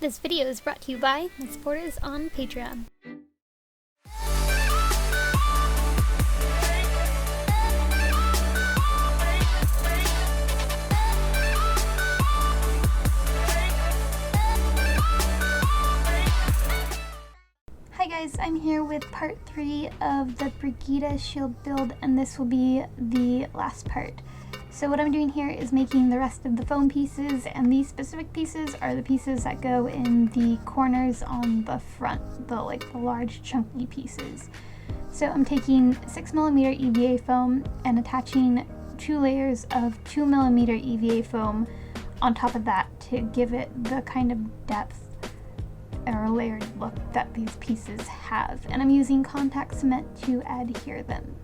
This video is brought to you by my supporters on Patreon. Hi guys, I'm here with part 3 of the Brigitte shield build, and this will be the last part. So what I'm doing here is making the rest of the foam pieces, and these specific pieces are the pieces that go in the corners on the front, the large chunky pieces. So I'm taking 6mm EVA foam and attaching 2 layers of 2mm EVA foam on top of that to give it the kind of depth or layered look that these pieces have. And I'm using contact cement to adhere them.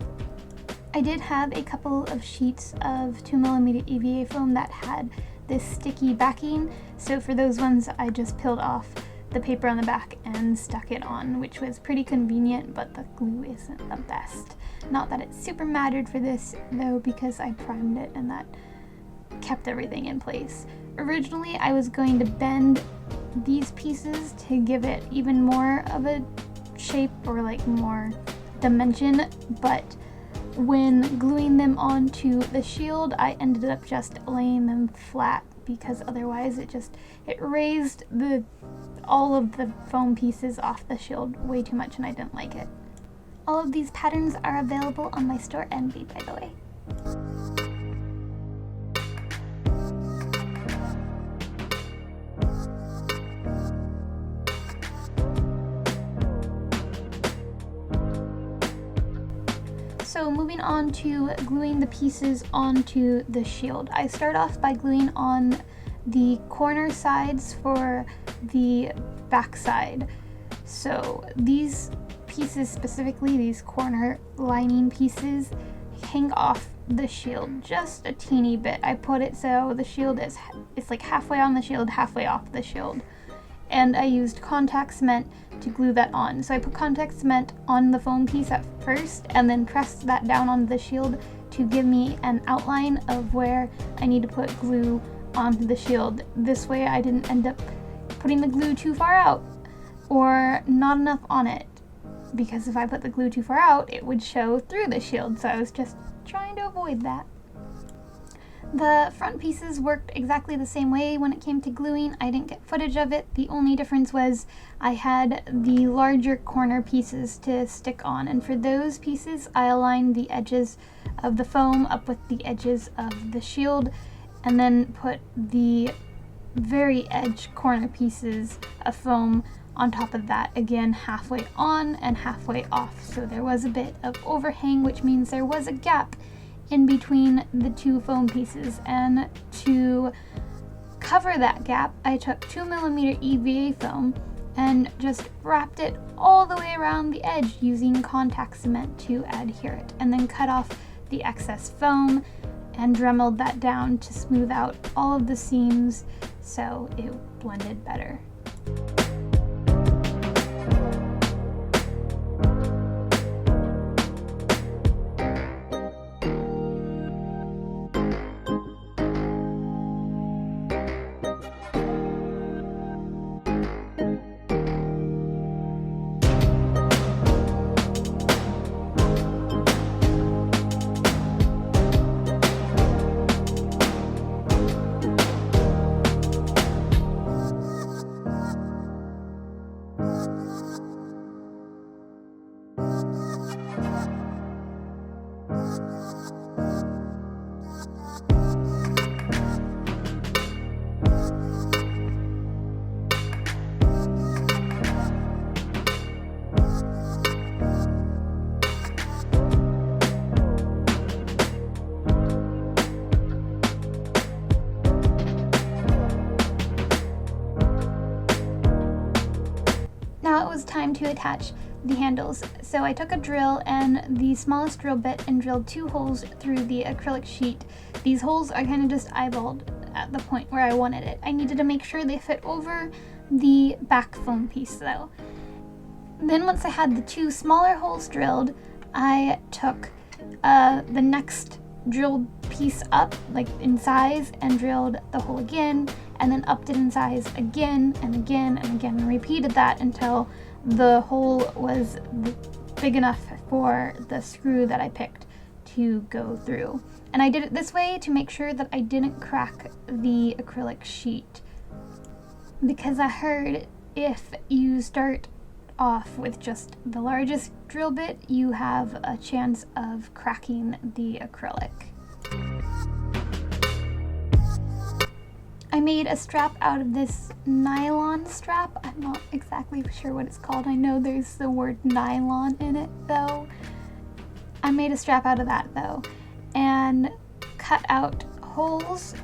I did have a couple of sheets of 2mm EVA foam that had this sticky backing, so for those ones I just peeled off the paper on the back and stuck it on, which was pretty convenient, but the glue isn't the best. Not that it super mattered for this though, because I primed it and that kept everything in place. Originally I was going to bend these pieces to give it even more of a shape or more dimension, but when gluing them onto the shield, I ended up just laying them flat because otherwise it raised all of the foam pieces off the shield way too much, and I didn't like it. All of these patterns are available on my store Envy, by the way. So moving on to gluing the pieces onto the shield. I start off by gluing on the corner sides for the back side. So these pieces specifically, these corner lining pieces, hang off the shield just a teeny bit. I put it so the shield it's like halfway on the shield, halfway off the shield. And I used contact cement to glue that on. So I put contact cement on the foam piece at first and then pressed that down onto the shield to give me an outline of where I need to put glue onto the shield. This way I didn't end up putting the glue too far out or not enough on it, because if I put the glue too far out it would show through the shield, so I was just trying to avoid that. The front pieces worked exactly the same way when it came to gluing. I didn't get footage of it. The only difference was I had the larger corner pieces to stick on, and for those pieces I aligned the edges of the foam up with the edges of the shield and then put the very edge corner pieces of foam on top of that, again halfway on and halfway off. So there was a bit of overhang, which means there was a gap in between the two foam pieces, and to cover that gap I took 2mm EVA foam and just wrapped it all the way around the edge using contact cement to adhere it, and then cut off the excess foam and dremeled that down to smooth out all of the seams so it blended better. Now it was time to attach the handles. So I took a drill and the smallest drill bit and drilled 2 holes through the acrylic sheet. These holes are kind of just eyeballed at the point where I wanted it. I needed to make sure they fit over the back foam piece though. Then once I had the 2 smaller holes drilled, I took the next drilled piece up, in size, and drilled the hole again, and then upped it in size again and again and again, and repeated that until the hole was big enough for the screw that I picked to go through. And I did it this way to make sure that I didn't crack the acrylic sheet, because I heard if you start off with just the largest drill bit, you have a chance of cracking the acrylic. I made a strap out of this nylon strap. I'm not exactly sure what it's called. I know there's the word nylon in it though. I made a strap out of that though, and cut out holes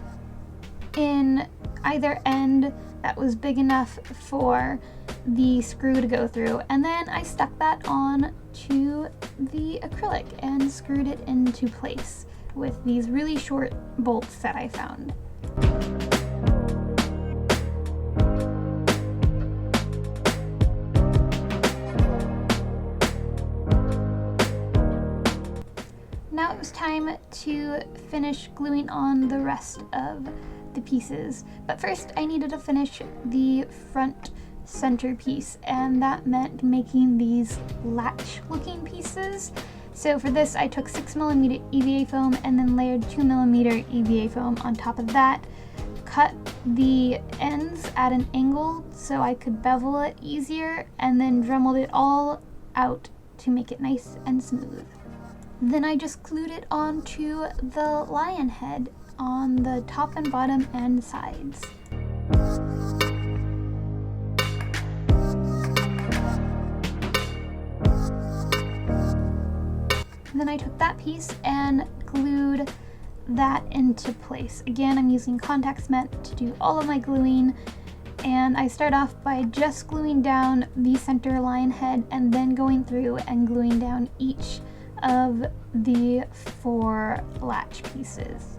in either end that was big enough for the screw to go through, and then I stuck that on to the acrylic and screwed it into place with these really short bolts that I found. Now it was time to finish gluing on the rest of the pieces, but first I needed to finish the front centerpiece, and that meant making these latch looking pieces. So for this I took 6mm EVA foam and then layered 2mm EVA foam on top of that, cut the ends at an angle so I could bevel it easier, and then dremeled it all out to make it nice and smooth. Then I just glued it onto the lion head on the top and bottom and sides. Then I took that piece and glued that into place. Again, I'm using contact cement to do all of my gluing, and I start off by just gluing down the center lion head and then going through and gluing down each of the 4 latch pieces.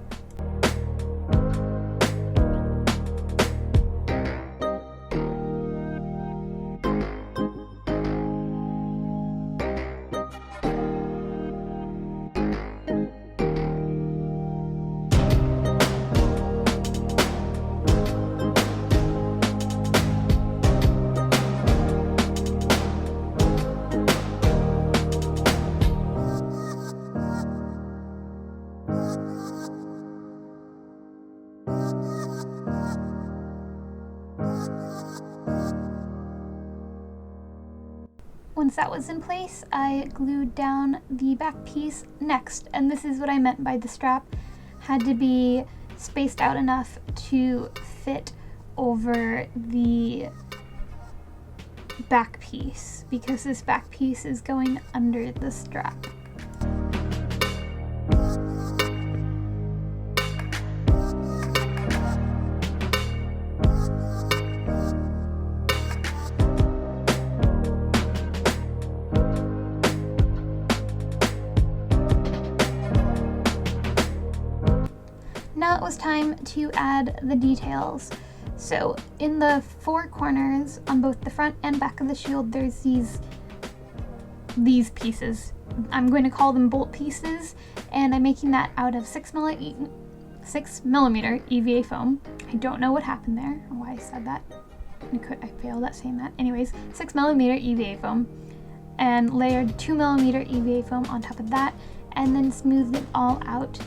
Once that was in place, I glued down the back piece next, and this is what I meant by the strap had to be spaced out enough to fit over the back piece, because this back piece is going under the strap. Now it was time to add the details. So in the 4 corners on both the front and back of the shield, there's these pieces. I'm going to call them bolt pieces, and I'm making that out of 6mm EVA foam. I don't know what happened there or why I said that. I failed at saying that. Anyways, 6mm EVA foam, and layered 2mm EVA foam on top of that, and then smoothed it all out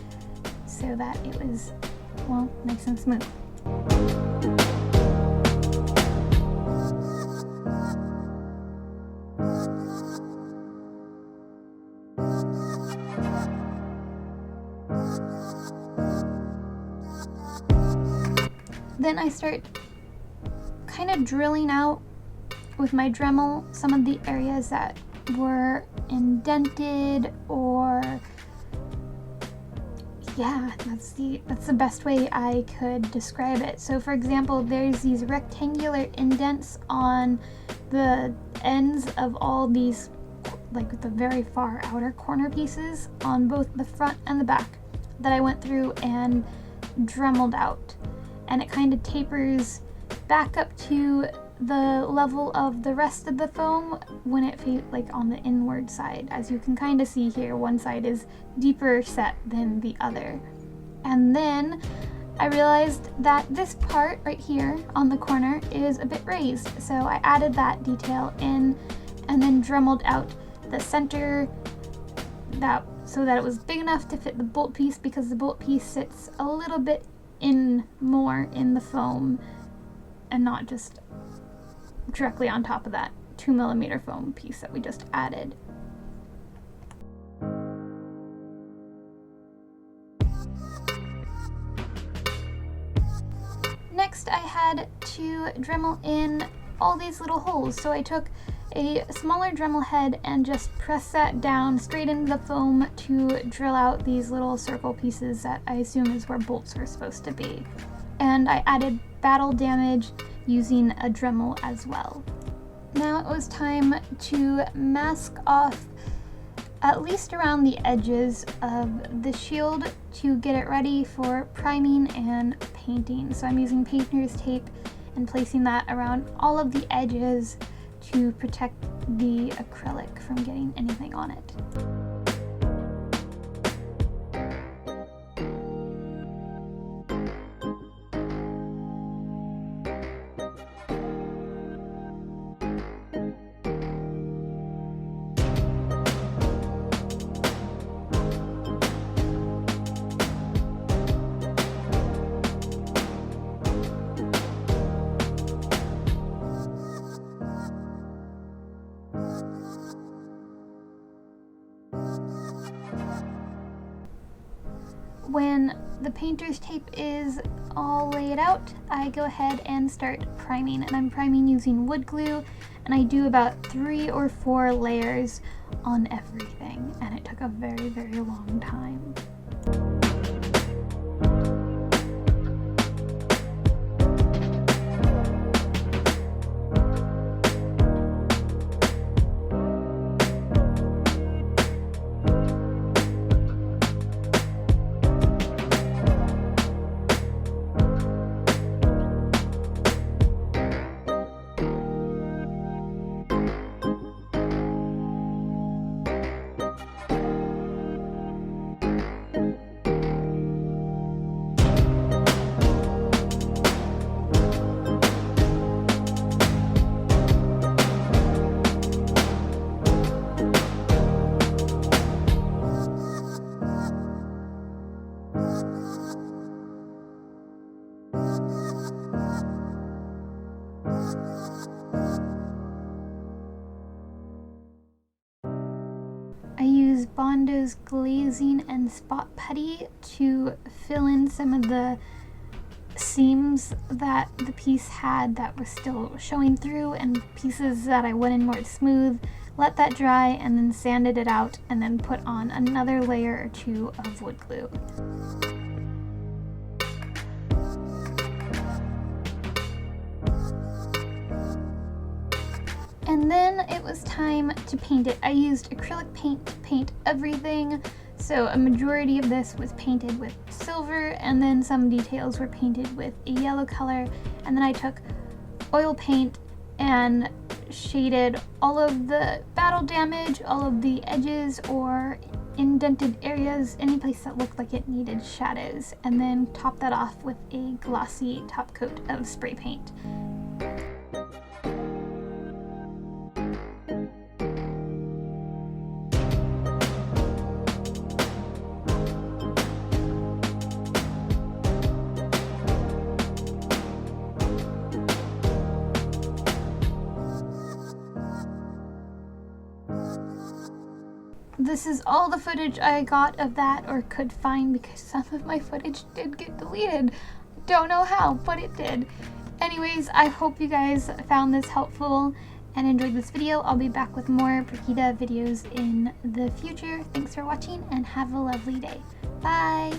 so that it was, well, nice and smooth. Then I start kind of drilling out with my Dremel some of the areas that were indented, or yeah, that's the best way I could describe it. So for example, there's these rectangular indents on the ends of all these, like the very far outer corner pieces on both the front and the back, that I went through and dremeled out. And it kind of tapers back up to the level of the rest of the foam when it like on the inward side. As you can kind of see here, one side is deeper set than the other. And then I realized that this part right here on the corner is a bit raised, so I added that detail in and then dremeled out the center so that it was big enough to fit the bolt piece, because the bolt piece sits a little bit more in the foam and not just directly on top of that 2mm foam piece that we just added. Next, I had to Dremel in all these little holes, so I took a smaller Dremel head and just pressed that down straight into the foam to drill out these little circle pieces that I assume is where bolts are supposed to be. And I added battle damage using a Dremel as well. Now it was time to mask off at least around the edges of the shield to get it ready for priming and painting. So I'm using painter's tape and placing that around all of the edges to protect the acrylic from getting anything on it. When the painter's tape is all laid out, I go ahead and start priming, and I'm priming using wood glue, and I do about 3 or 4 layers on everything, and it took a very, very long time. I use Bondo's glazing and spot putty to fill in some of the seams that the piece had that were still showing through, and pieces that I went in more smooth. Let that dry and then sanded it out, and then put on another layer or 2 of wood glue. And then it was time to paint it. I used acrylic paint to paint everything, so a majority of this was painted with silver, and then some details were painted with a yellow color, and then I took oil paint and shaded all of the battle damage, all of the edges or indented areas, any place that looked like it needed shadows, and then topped that off with a glossy top coat of spray paint. This is all the footage I got of that, or could find, because some of my footage did get deleted. Don't know how, but it did. Anyways, I hope you guys found this helpful and enjoyed this video. I'll be back with more Brigitte videos in the future. Thanks for watching and have a lovely day. Bye!